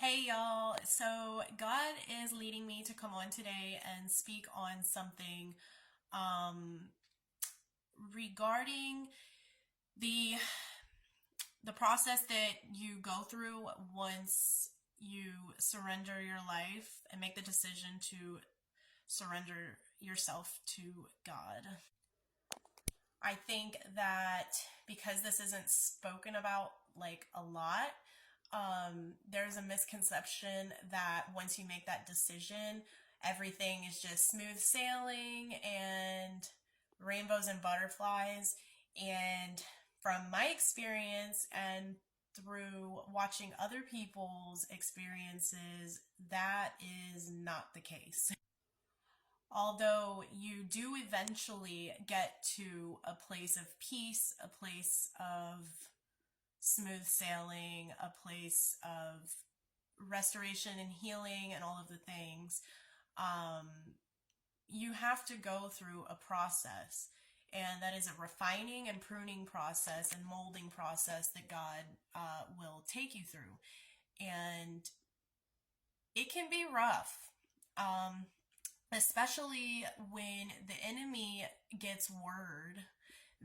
Hey y'all, so God is leading me to come on today and speak on something um, regarding the the process that you go through once you surrender your life and make the decision to surrender yourself to God. I think that because this isn't spoken about like a lot, there's a misconception that once you make that decision, everything is just smooth sailing and rainbows and butterflies. And from my experience and through watching other people's experiences, that is not the case. Although you do eventually get to a place of peace, a place of smooth sailing, a place of restoration and healing and all of the things, you have to go through a process. And that is a refining and pruning process and molding process that God will take you through. And it can be rough, especially when the enemy gets word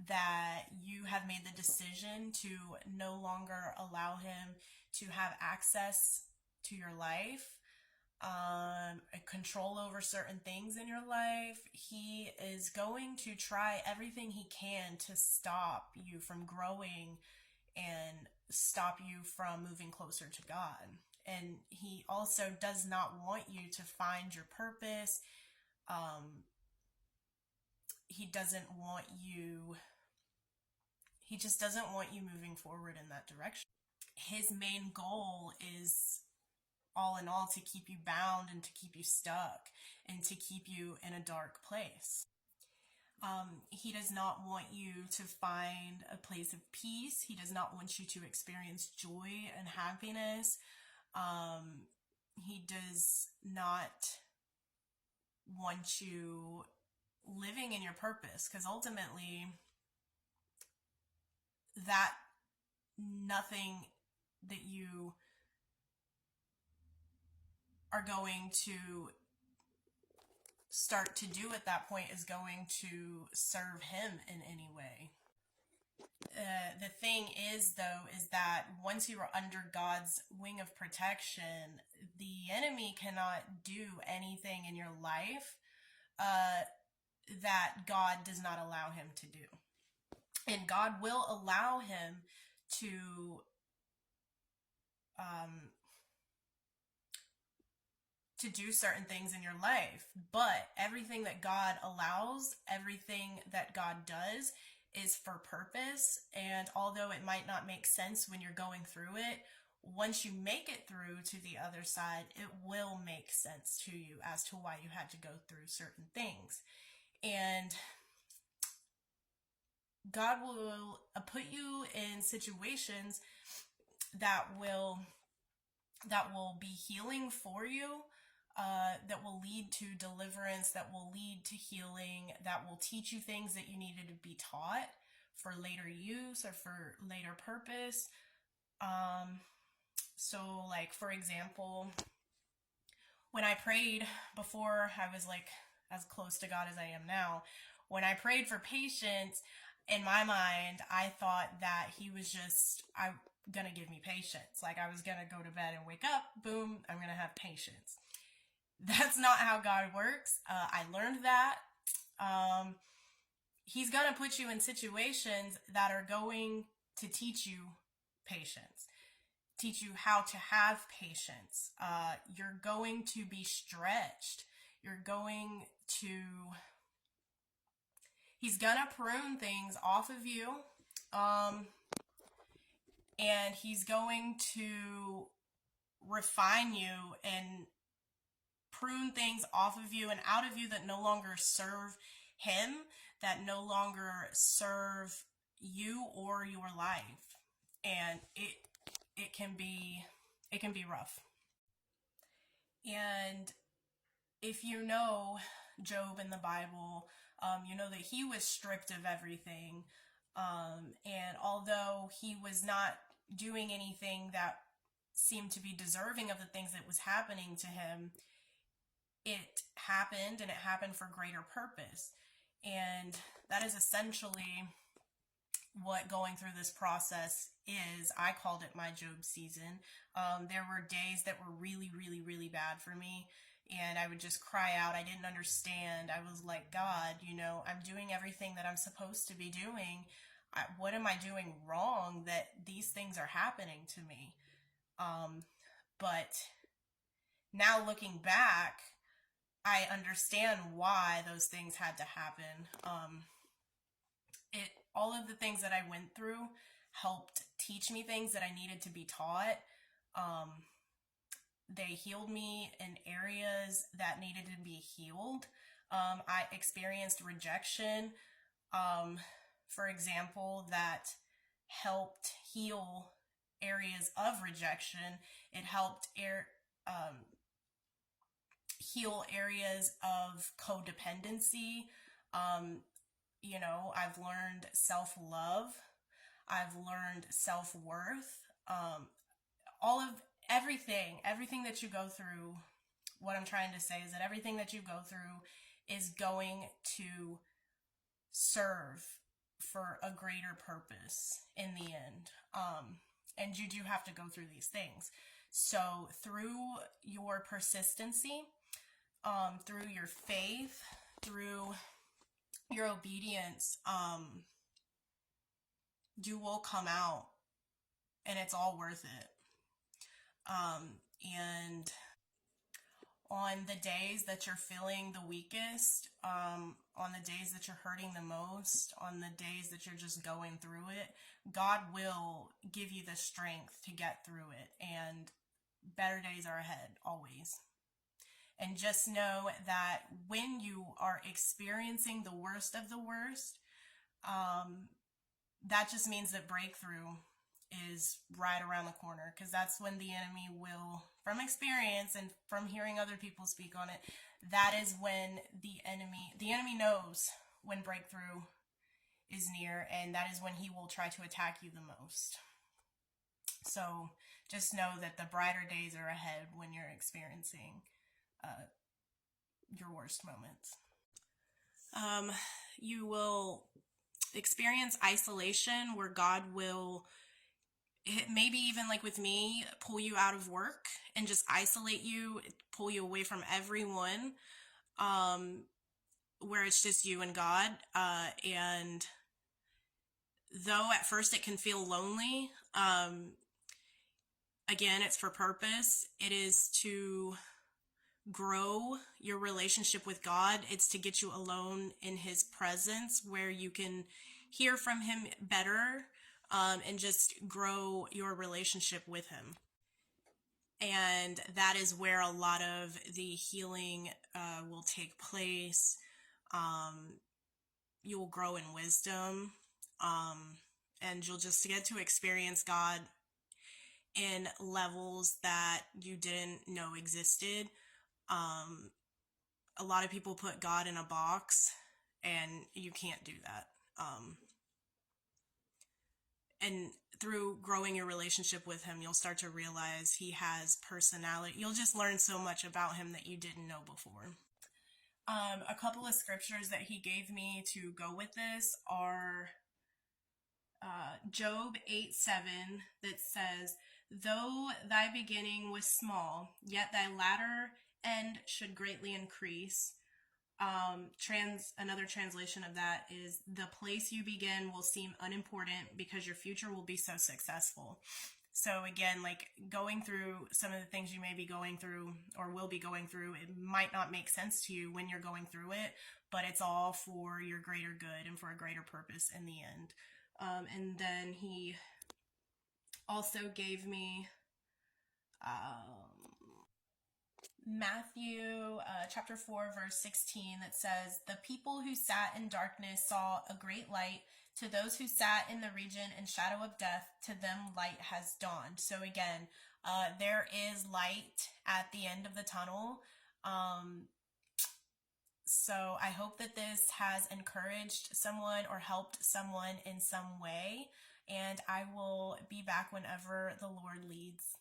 that you have made the decision to no longer allow him to have access to your life, control over certain things in your life. He is going to try everything he can to stop you from growing and stop you from moving closer to God. And he also does not want you to find your purpose. He doesn't want you, he just doesn't want you moving forward in that direction. His main goal is all in all to keep you bound and to keep you stuck and to keep you in a dark place. He does not want you to find a place of peace. He does not want you to experience joy and happiness. He does not want you living in your purpose, because ultimately that nothing that you are going to start to do at that point is going to serve him in any way. The thing is, though, is that once you are under God's wing of protection, the enemy cannot do anything in your life that God does not allow him to do. And God will allow him to do certain things in your life. But everything that God allows, everything that God does is for purpose. And although it might not make sense when you're going through it, once you make it through to the other side, it will make sense to you as to why you had to go through certain things. And God will put you in situations that will be healing for you, that will lead to deliverance, that will lead to healing, that will teach you things that you needed to be taught for later use or for later purpose. So like, for example, when I prayed before I was like as close to God as I am now, when I prayed for patience, in my mind, I thought that he was just gonna give me patience. Like I was gonna go to bed and wake up, boom, I'm gonna have patience. That's not how God works. I learned that. He's gonna put you in situations that are going to teach you patience, teach you how to have patience. You're going to be stretched. He's gonna prune things off of you. And he's going to refine you and prune things off of you and out of you that no longer serve him, that no longer serve you or your life. And it can be rough. And if you know Job in the Bible, you know that he was stripped of everything. And although he was not doing anything that seemed to be deserving of the things that was happening to him, it happened, and it happened for greater purpose. And that is essentially what going through this process is. I called it my Job season. There were days that were really, really, really bad for me, and I would just cry out. I didn't understand. I was like, God, I'm doing everything that I'm supposed to be doing. What am I doing wrong that these things are happening to me? But now looking back, I understand why those things had to happen. All of the things that I went through helped teach me things that I needed to be taught. They healed me in areas that needed to be healed. I experienced rejection, for example, that helped heal areas of rejection. It helped heal areas of codependency. I've learned self-love. I've learned self-worth. Everything that you go through, what I'm trying to say is that everything that you go through is going to serve for a greater purpose in the end. And you do have to go through these things. So through your persistency, through your faith, through your obedience, you will come out, and it's all worth it. And on the days that you're feeling the weakest, on the days that you're hurting the most, on the days that you're just going through it, God will give you the strength to get through it, and better days are ahead, always. And just know that when you are experiencing the worst of the worst, that just means that breakthrough is right around the corner, because that's when the enemy will, from experience and from hearing other people speak on it, that is when the enemy knows when breakthrough is near, and that is when he will try to attack you the most. So just know that the brighter days are ahead when you're experiencing your worst moments. You will experience isolation, where God will, maybe even like with me, pull you out of work and just isolate you, pull you away from everyone, where it's just you and God. And though at first it can feel lonely, again, it's for purpose. It is to grow your relationship with God. It's to get you alone in his presence, where you can hear from him better, and just grow your relationship with him. And that is where a lot of the healing will take place. You'll grow in wisdom, and you'll just get to experience God in levels that you didn't know existed. A lot of people put God in a box, and you can't do that. And through growing your relationship with him, you'll start to realize he has personality. You'll just learn so much about him that you didn't know before. A couple of scriptures that he gave me to go with this are Job 8:7, that says, "Though thy beginning was small, yet thy latter end should greatly increase." Another translation of that is, "The place you begin will seem unimportant because your future will be so successful." So again, like going through some of the things you may be going through or will be going through, it might not make sense to you when you're going through it, but it's all for your greater good and for a greater purpose in the end. And then he also gave me Matthew chapter 4 verse 16, that says, "The people who sat in darkness saw a great light. To those who sat in the region and shadow of death, to them light has dawned." So again, there is light at the end of the tunnel. So I hope that this has encouraged someone or helped someone in some way, and I will be back whenever the Lord leads.